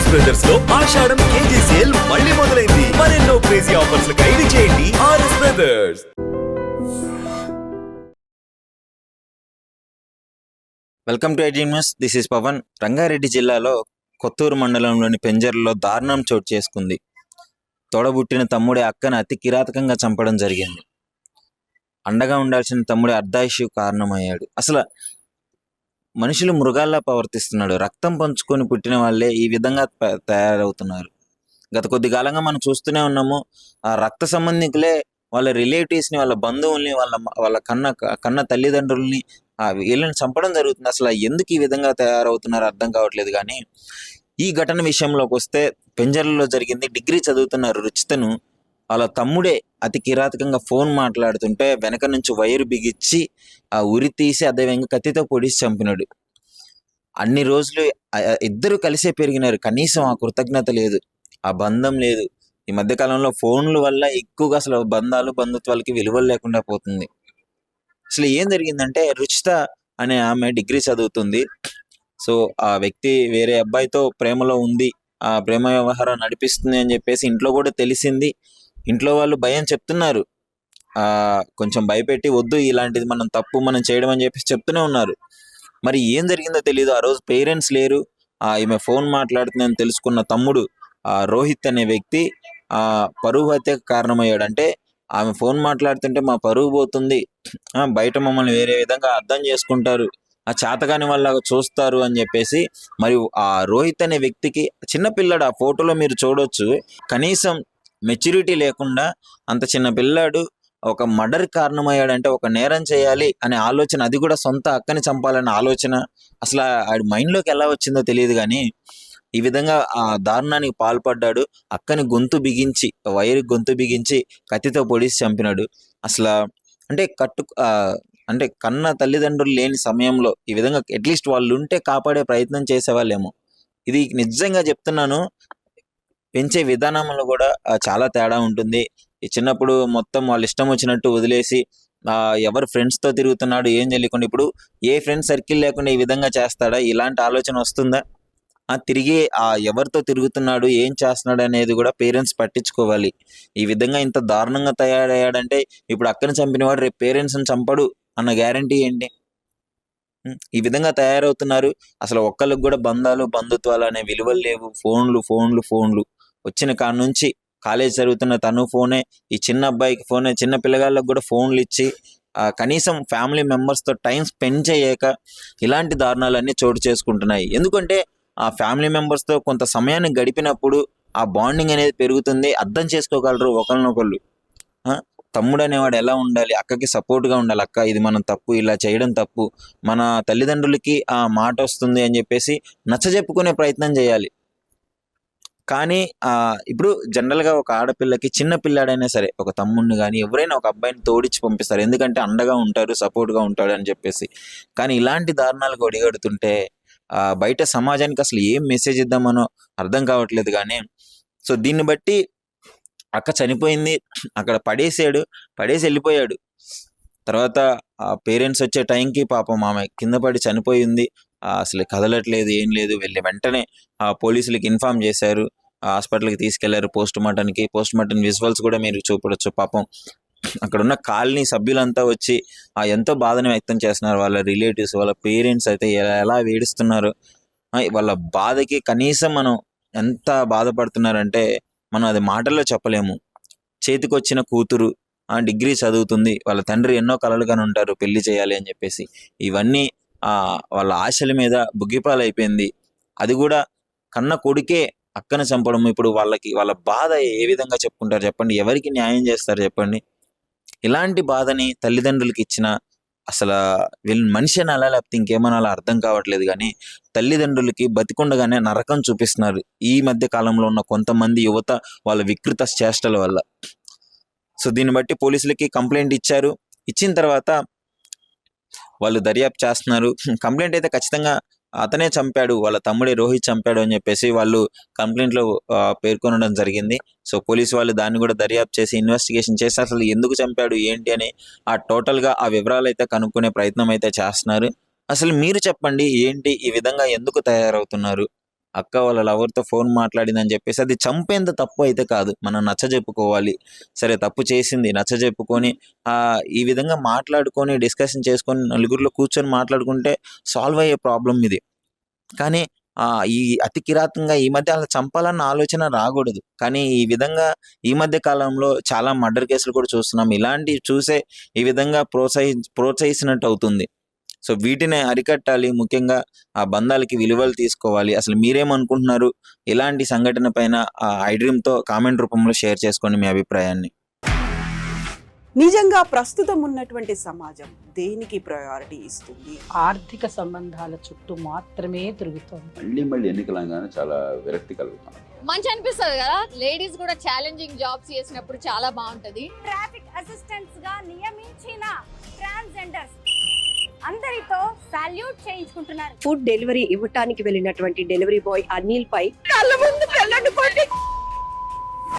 RS brothers లో ఆషాఢం KG sale మళ్ళీ మొదలైంది. మరెన్నో క్రేజీ ఆఫర్స్ ఖైదీ చేయండి RS brothers. Welcome to IG news. This is Pavan. Rangareddy జిల్లాలో కొత్తూరు మండలంలోని పెంజర్లలో దారుణం చోటు చేసుకుంది. తోడబుట్టిన తమ్ముడి అక్కను అతి కిరాతకంగా చంపడం జరిగింది. అండగా ఉండాల్సిన తమ్ముడి అర్ధాయుషు కారణమయ్యాడు. అసలు మనుషులు మృగాల్లా ప్రవర్తిస్తున్నాడు. రక్తం పంచుకొని పుట్టిన వాళ్ళే ఈ విధంగా తయారవుతున్నారు. గత కొద్ది కాలంగా మనం చూస్తూనే ఉన్నాము. ఆ రక్త సంబంధికులే వాళ్ళ రిలేటివ్స్ని, వాళ్ళ బంధువుల్ని, వాళ్ళ కన్న తల్లిదండ్రుల్ని వీళ్ళని చంపడం జరుగుతుంది. అసలు ఎందుకు ఈ విధంగా తయారవుతున్నారో అర్థం కావట్లేదు. కానీ ఈ ఘటన విషయంలోకి వస్తే పెంజర్లలో జరిగింది. డిగ్రీ చదువుతున్న రుచితను వాళ్ళ తమ్ముడే అతి కిరాతకంగా ఫోన్ మాట్లాడుతుంటే వెనక నుంచి వైరు బిగించి ఆ ఉరి తీసి అదేవిధంగా కత్తితో పొడిచి చంపినాడు. అన్ని రోజులు ఇద్దరు కలిసే పెరిగినారు. కనీసం ఆ కృతజ్ఞత లేదు, ఆ బంధం లేదు. ఈ మధ్యకాలంలో ఫోన్ల వల్ల ఎక్కువగా అసలు బంధాలు బంధుత్వాలకి విలువలు లేకుండా పోతుంది. అసలు ఏం జరిగిందంటే, రుచిత అనే ఆమె డిగ్రీ చదువుతుంది. సో ఆ వ్యక్తి వేరే అబ్బాయితో ప్రేమలో ఉంది, ఆ ప్రేమ వ్యవహారం నడిపిస్తుంది అని చెప్పేసి ఇంట్లో కూడా తెలిసింది. ఇంట్లో వాళ్ళు భయం చెప్తున్నారు, కొంచెం భయపెట్టి వద్దు ఇలాంటిది మనం చేయడం అని చెప్పేసి చెప్తూనే ఉన్నారు. మరి ఏం జరిగిందో తెలియదు. ఆ రోజు పేరెంట్స్ లేరు. ఈమె ఫోన్ మాట్లాడుతుందని తెలుసుకున్న తమ్ముడు రోహిత్ అనే వ్యక్తి పరువు హత్యకు కారణమయ్యాడు. అంటే ఆమె ఫోన్ మాట్లాడుతుంటే మా పరువు పోతుంది, బయట మమ్మల్ని వేరే విధంగా అర్థం చేసుకుంటారు, ఆ చేతగాని వాళ్ళగా చూస్తారు అని చెప్పేసి, మరియు ఆ రోహిత్ అనే వ్యక్తికి చిన్న పిల్లాడు, ఆ ఫోటోలో మీరు చూడొచ్చు, కనీసం మెచ్యూరిటీ లేకుండా అంత చిన్న పిల్లాడు ఒక మర్డర్ కారణమయ్యాడంటే, ఒక నేరం చేయాలి అనే ఆలోచన, అది కూడా సొంత అక్కని చంపాలనే ఆలోచన అసలు ఆడి మైండ్లోకి ఎలా వచ్చిందో తెలియదు. కానీ ఈ విధంగా ఆ దారుణానికి పాల్పడ్డాడు. అక్కని గొంతు బిగించి, వైరు గొంతు బిగించి కత్తితో పొడిచి చంపినాడు. అసలు అంటే కన్న తల్లిదండ్రులు లేని సమయంలో ఈ విధంగా అట్లీస్ట్ వాళ్ళు ఉంటే కాపాడే ప్రయత్నం చేసేవాళ్ళేమో. ఇది నిజంగా చెప్తున్నాను, పెంచే విధానంలో కూడా చాలా తేడా ఉంటుంది. ఈ చిన్నప్పుడు మొత్తం వాళ్ళు ఇష్టం వచ్చినట్టు వదిలేసి ఎవరు ఫ్రెండ్స్తో తిరుగుతున్నాడు ఏం తెలియకుండా, ఇప్పుడు ఏ ఫ్రెండ్ సర్కిల్ లేకుండా ఈ విధంగా చేస్తాడా? ఇలాంటి ఆలోచన వస్తుందా? తిరిగి ఎవరితో తిరుగుతున్నాడు, ఏం చేస్తున్నాడు అనేది కూడా పేరెంట్స్ పట్టించుకోవాలి. ఈ విధంగా ఇంత దారుణంగా తయారయ్యాడంటే, ఇప్పుడు అక్కని చంపినవాడు రేపు పేరెంట్స్ని చంపడు అన్న గ్యారంటీ ఏంటి? ఈ విధంగా తయారవుతున్నారు. అసలు ఒక్కరికి కూడా బంధాలు బంధుత్వాలు అనే విలువలు లేవు. ఫోన్లు వచ్చిన కాడ నుంచి కాలేజ్ జరుగుతున్న తను ఫోనే, ఈ చిన్న అబ్బాయికి ఫోనే, చిన్న పిల్లగాళ్ళకు కూడా ఫోన్లు ఇచ్చి కనీసం ఫ్యామిలీ మెంబర్స్తో టైం స్పెండ్ చేయక ఇలాంటి దారుణాలన్నీ చోటు చేసుకుంటున్నాయి. ఎందుకంటే ఆ ఫ్యామిలీ మెంబర్స్తో కొంత సమయాన్ని గడిపినప్పుడు ఆ బాండింగ్ అనేది పెరుగుతుంది, అర్థం చేసుకోగలరు ఒకరినొకళ్ళు. తమ్ముడు అనేవాడు ఎలా ఉండాలి, అక్కకి సపోర్ట్గా ఉండాలి. అక్క ఇది మనం తప్పు, ఇలా చేయడం తప్పు, మన తల్లిదండ్రులకి ఆ మాట వస్తుంది అని చెప్పేసి నచ్చజెప్పుకునే ప్రయత్నం చేయాలి. కానీ ఇప్పుడు జనరల్గా ఒక ఆడపిల్లకి, చిన్న పిల్లాడైనా సరే, ఒక తమ్ముడిని కానీ ఎవరైనా ఒక అబ్బాయిని తోడిచ్చి పంపిస్తారు, ఎందుకంటే అండగా ఉంటారు, సపోర్ట్గా ఉంటాడు అని చెప్పేసి. కానీ ఇలాంటి దారుణాలకు ఒడిగడుతుంటే బయట సమాజానికి అసలు ఏం మెసేజ్ ఇద్దామనో అర్థం కావట్లేదు. కానీ సో దీన్ని బట్టి అక్క చనిపోయింది, అక్కడ పడేసి వెళ్ళిపోయాడు. తర్వాత పేరెంట్స్ వచ్చే టైంకి పాపం ఆమె కింద పడి చనిపోయింది. అసలు కదలట్లేదు, ఏం లేదు. వెళ్ళి వెంటనే పోలీసులకి ఇన్ఫామ్ చేశారు, హాస్పిటల్కి తీసుకెళ్లారు పోస్ట్ మార్టం విజువల్స్ కూడా మీరు చూపడచ్చు. పాపం అక్కడ ఉన్న కాలనీ సభ్యులంతా వచ్చి ఎంతో బాధను వ్యక్తం చేస్తున్నారు. వాళ్ళ రిలేటివ్స్, వాళ్ళ పేరెంట్స్ అయితే ఎలా వేడుస్తున్నారు. వాళ్ళ బాధకి కనీసం మనం ఎంత బాధపడుతున్నారంటే మనం అది మాటల్లో చెప్పలేము. చేతికొచ్చిన కూతురు డిగ్రీ చదువుతుంది, వాళ్ళ తండ్రి ఎన్నో కలలుగానే ఉంటారు పెళ్లి చేయాలి అని చెప్పేసి. ఇవన్నీ వాళ్ళ ఆశల మీద బుగ్గిపాలైపోయింది. అది కూడా కన్న కొడుకే అక్కను చంపడం. ఇప్పుడు వాళ్ళ బాధ ఏ విధంగా చెప్పుకుంటారు చెప్పండి? ఎవరికి న్యాయం చేస్తారు చెప్పండి? ఇలాంటి బాధని తల్లిదండ్రులకి ఇచ్చిన అసలు వీళ్ళని మనిషి అనాలా లేకపోతే ఇంకేమనాలా అర్థం కావట్లేదు. కానీ తల్లిదండ్రులకి బతికుండగానే నరకం చూపిస్తున్నారు ఈ మధ్య కాలంలో ఉన్న కొంతమంది యువత వాళ్ళ వికృత చేష్టల వల్ల. సో దీన్ని బట్టి పోలీసులకి కంప్లైంట్ ఇచ్చారు. ఇచ్చిన తర్వాత వాళ్ళు దర్యాప్తు చేస్తున్నారు. కంప్లైంట్ అయితే ఖచ్చితంగా అతనే చంపాడు, వాళ్ళ తమ్ముడే రోహిత్ చంపాడు అని చెప్పేసి వాళ్ళు కంప్లైంట్లో పేర్కొనడం జరిగింది. సో పోలీసు వాళ్ళు దాన్ని కూడా దర్యాప్తు చేసి ఇన్వెస్టిగేషన్ చేసి అసలు ఎందుకు చంపాడు ఏంటి అని టోటల్గా ఆ వివరాలు అయితే కనుక్కునే ప్రయత్నం అయితే చేస్తున్నారు. అసలు మీరు చెప్పండి, ఏంటి ఈ విధంగా ఎందుకు తయారవుతున్నారు? అక్క వాళ్ళ లవర్తో ఫోన్ మాట్లాడిందని చెప్పేసి అది చంపేంత తప్పు అయితే కాదు. మనం నచ్చజెప్పుకోవాలి. సరే తప్పు చేసింది నచ్చజెప్పుకొని ఈ విధంగా మాట్లాడుకొని డిస్కషన్ చేసుకొని నలుగురిలో కూర్చొని మాట్లాడుకుంటే సాల్వ్ అయ్యే ప్రాబ్లం ఇది. కానీ ఈ అతి కిరాతకంగా ఈ మధ్య అలా చంపాలన్న ఆలోచన రాకూడదు. కానీ ఈ విధంగా ఈ మధ్య కాలంలో చాలా మర్డర్ కేసులు కూడా చూస్తున్నాం. ఇలాంటివి చూసే ఈ విధంగా ప్రోత్సహిస్తున్నట్టు అవుతుంది. సో వీటిని అరికట్టాలి. ముఖ్యంగా ఆ బంధాలకి విలువలు తీసుకోవాలి. అసలు మీరేమనుకుంటున్నారు? ఇలాంటి సంఘటన పైన ఐడ్రీమ్‌తో కామెంట్ రూపంలో షేర్ చేసుకోండి మీ అభిప్రాయాన్ని. నిజంగా ప్రస్తుతం ఉన్నటువంటి సమాజం దేనికి ప్రయారిటీ ఇస్తుంది? ఆర్థిక సంబంధాల చుట్టూ మాత్రమే తిరుగుతోంది. మళ్ళీ ఎన్నికలంగానే చాలా విరక్తి కలుగుతాం. మంచి అనిపిస్తుంది కదా, లేడీస్ కూడా ఛాలెంజింగ్ జాబ్స్ చేసినప్పుడు చాలా బాగుంటది. ట్రాఫిక్ అసిస్టెంట్స్ గా నియమించిన ట్రాన్స్జెండర్స్ అందరితో సాల్యూట్ చేయించుకుంటున్నారు. ఫుడ్ డెలివరీ ఇవ్వటానికి వెళ్ళినటువంటి డెలివరీ బాయ్ అనిల్ పై కళ్ళ ముందు పెళ్ళండి